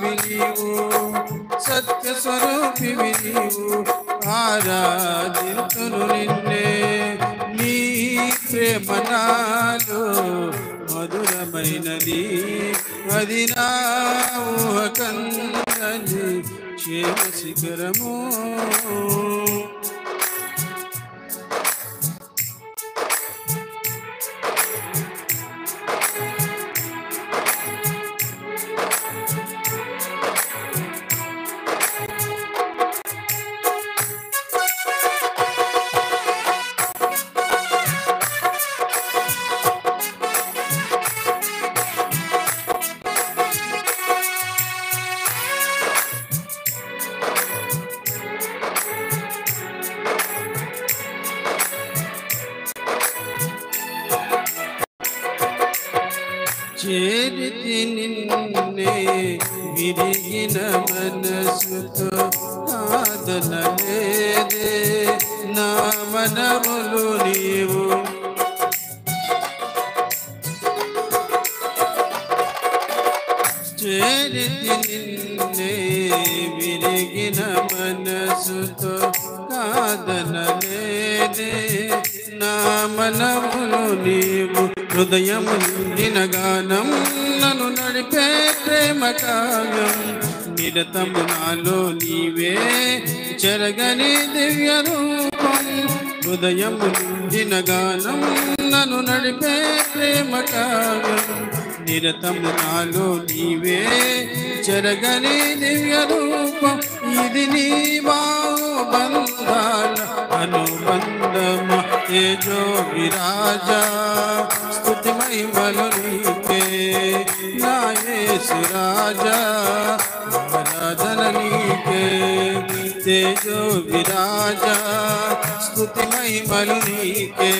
నీవు సత్య స్వరూపివి నీవు ఆరాధింతును నిన్నే నీ ప్రేమ నాలో మధురమైనది అది నా ఊహకందని క్షేమ శిఖరము చేరితి నిన్నే విరిగిన మనసుతో ఆదనలేదే నా మనములు నీవు చేరితి నిన్నే విరిగిన మనసుతో కాదనలేదే నా మనములు నీవు హృదయం నిండిన గానం నన్ను నడిపే ప్రేమ కావ్యం నిరతము నాలో నీవే చెరగని దివ్య రూపం హృదయం నిండిన గానం నన్ను నడిపే ప్రేమ కావ్యం నిరతము నాలో నీవే చెరగని దివ్య రూపం ఇది నీ బాహుబంధాల అనుబంధమ తేజో విరాజా స్తుతి మహిమలు నీకే నా యేసు రాజా ఆరాధన నీకే తేజో విరాజా స్తుతి మహిమలు నీకే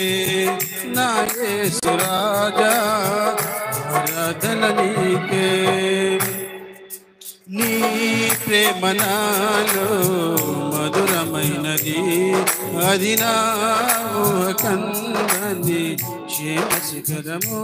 నా యేసు రాజా ఆరాధన నీకే నీ ప్రేమ నాలో మధురమైనది అది నా ఊహకందని క్షేమ శిఖరము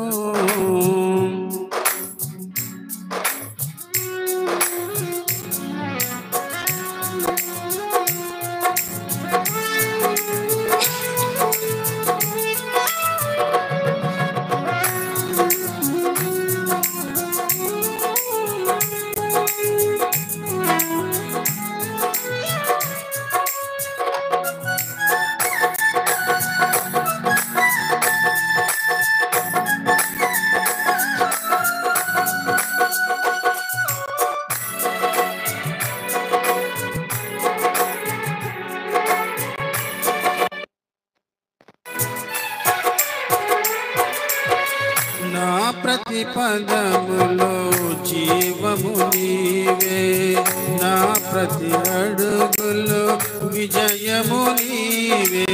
నా ప్రతి పదములో జీవము నీవే నా ప్రతి అడుగులో విజయము నీవే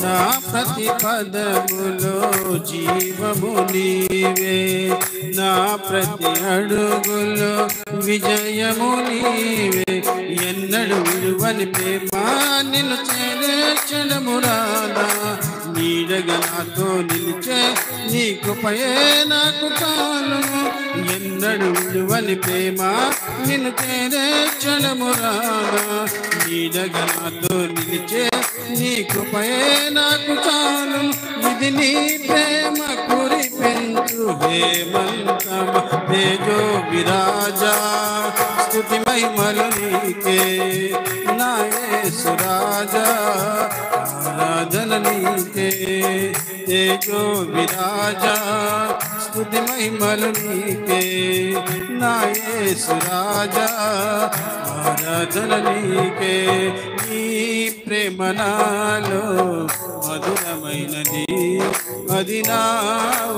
నా ప్రతి పదములో జీవము నీవే నా ప్రతి అడుగులో విజయము నీవే ఎన్నడు విడువని ప్రేమ నిన్ను చేరే క్షణమురాలా నీడగా నాతో నిలిచే నీ కృపయే నాకు చాలు ఎన్నడు విడువని ప్రేమ నిన్ను చేరే క్షణమురాలా నీడగా నాతో నిలిచే నీ కృపయే నాకు చాలు ఇది నీ ప్రేమ కురిపించు హేమంతమ తేజో విరాజా స్తుతి మహిమలు నీకే నా యేసు రాజా ఆరాధన నీకే తేజో విరాజా స్తుతి మహిమలు నీకే నా యేసు రాజా ఆరాధన నీకే నీ ప్రేమ నాలో మధురమైనది అది నా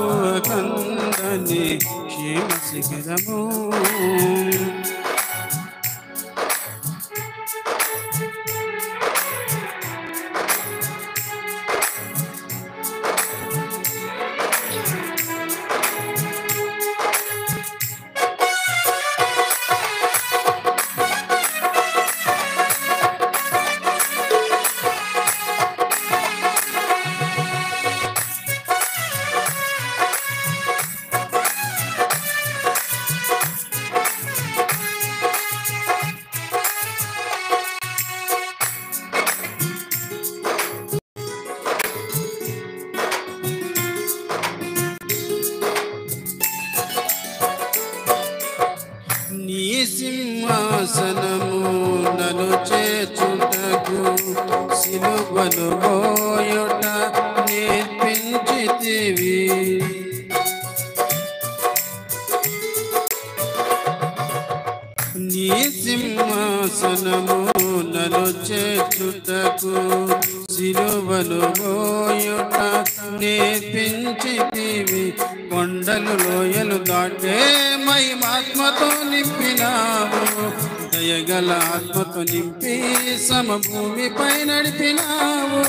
ఊహకందని క్షేమ శిఖరము సింహాసనము నన్ను చేర్చుటకు సిలువను మోయుట నేర్పించితివి. నీ సింహాసనము నన్ను చేర్చుటకు సిలువను మోయుట నేర్పించితివి. కొండలు లోయలు దాటే మహిమాత్మతో నింపినావు. దయగల ఆత్మతో నింపి సమభూమిపై నడిపినావు.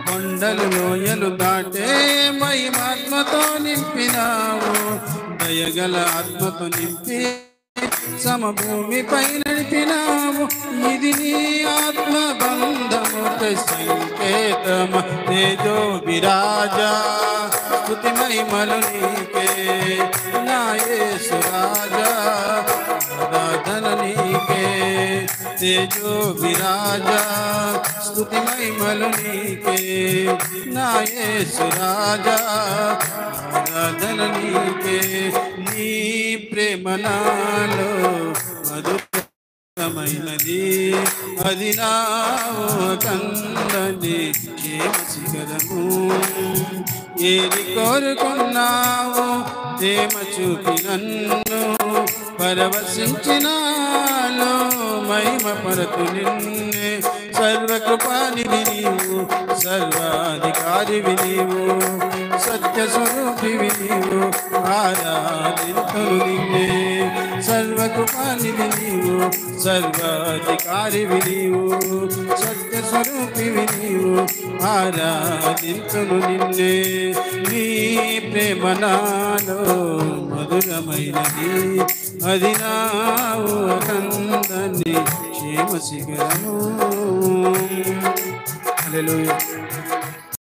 కొండలు లోయలు దాటే మహిమాత్మతో నింపినావు. దయగల ఆత్మతో నింపి సమభూమిపై నడిపినావు. ఇది నీ ఆత్మ బంధముకు సంకేతమ. తేజో విరాజా స్తుతి మహిమలు నీకే నా యేసు రాజా, ఆరాధన నీకే. తేజో విరాజా స్తుతి మహిమలు నీకే నా యేసు రాజా, ఆరాధన నీకే. నీ ప్రేమ నాలో మధురమైనది, అది నా కందని క్షేమ శిఖరము. ఏది కోరుకున్నావు ప్రేమ చూపి నన్ను పరవశించినాను. మహిమ పరతు నిన్నే సర్వకృపానిధి నీవు, సర్వాధికారివి నీవు, సత్యస్వరూపివి నీవు. ఆరాధింతును నిన్నే సర్వకృపానిధి నీవు, సర్వాధికారివి నీవు, సత్యస్వరూపివి నీవు. ఆరాధింతును నిన్నే. నీ ప్రేమ నాలో మధురమైనది, అది నా కందని క్షేమ శిఖరము. హల్లెలూయా.